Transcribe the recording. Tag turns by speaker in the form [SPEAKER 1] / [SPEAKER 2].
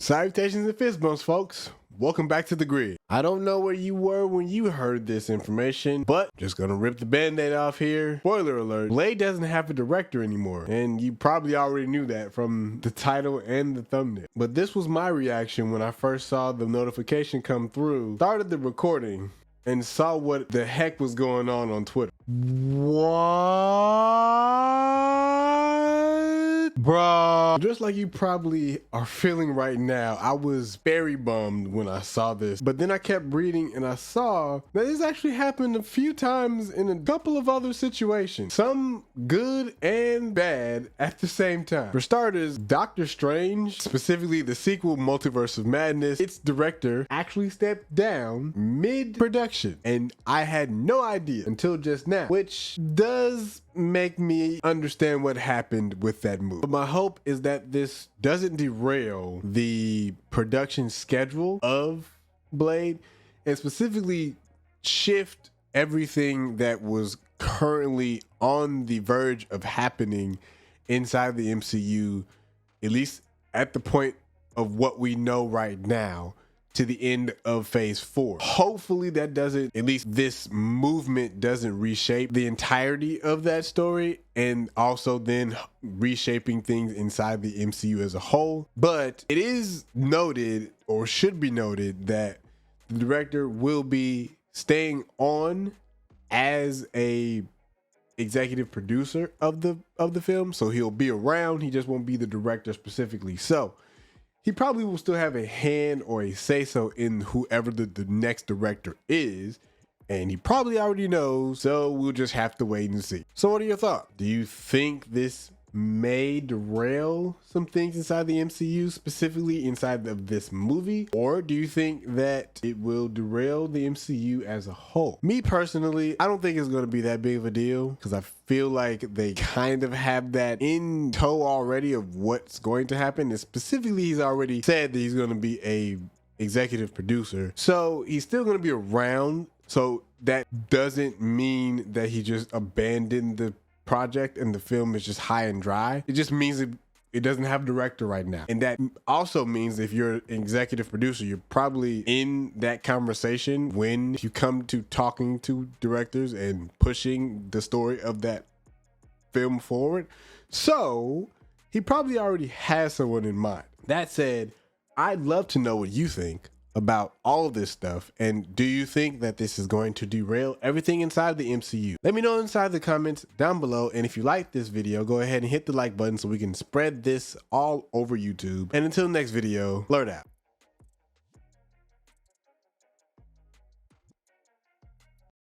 [SPEAKER 1] Salutations and fist bumps, folks. Welcome back to the grid. I don't know where you were when you heard this information, but just gonna rip the band-aid off here. Spoiler alert, Blade doesn't have a director anymore, and you probably already knew that from the title and the thumbnail. But this was my reaction when I first saw the notification come through, started the recording, and saw what the heck was going on Twitter. What? Bro, just like you probably are feeling right now, I was very bummed when I saw this. But then I kept reading and I saw that this actually happened a few times in a couple of other situations. Some good and bad at the same time. For starters, Doctor Strange, specifically the sequel Multiverse of Madness, its director actually stepped down mid-production. And I had no idea until just now, which does make me understand what happened with that move. But my hope is that this doesn't derail the production schedule of Blade and specifically shift everything that was currently on the verge of happening inside the MCU, at least at the point of what we know right now, to the end of phase 4. Hopefully that doesn't, at least this movement doesn't reshape the entirety of that story and also then reshaping things inside the MCU as a whole. But it is noted, or should be noted, that the director will be staying on as a executive producer of the film. So he'll be around, he just won't be the director specifically. So he probably will still have a hand or a say-so in whoever the next director is, and he probably already knows, so we'll just have to wait and see. So what are your thoughts? Do you think this may derail some things inside the MCU, specifically inside of this movie? Or do you think that it will derail the MCU as a whole? Me personally, I don't think it's going to be that big of a deal because I feel like they kind of have that in tow already of what's going to happen. And specifically, he's already said that he's going to be a executive producer. So he's still going to be around. So that doesn't mean that he just abandoned the project and the film is just high and dry. It just means it doesn't have a director right now. And that also means if you're an executive producer, you're probably in that conversation when you come to talking to directors and pushing the story of that film forward. So he probably already has someone in mind. That said, I'd love to know what you think about all of this stuff, and do you think that this is going to derail everything inside the MCU? Let me know inside the comments down below, and if you like this video, go ahead and hit the like button so we can spread this all over YouTube. And until next video, blurred out.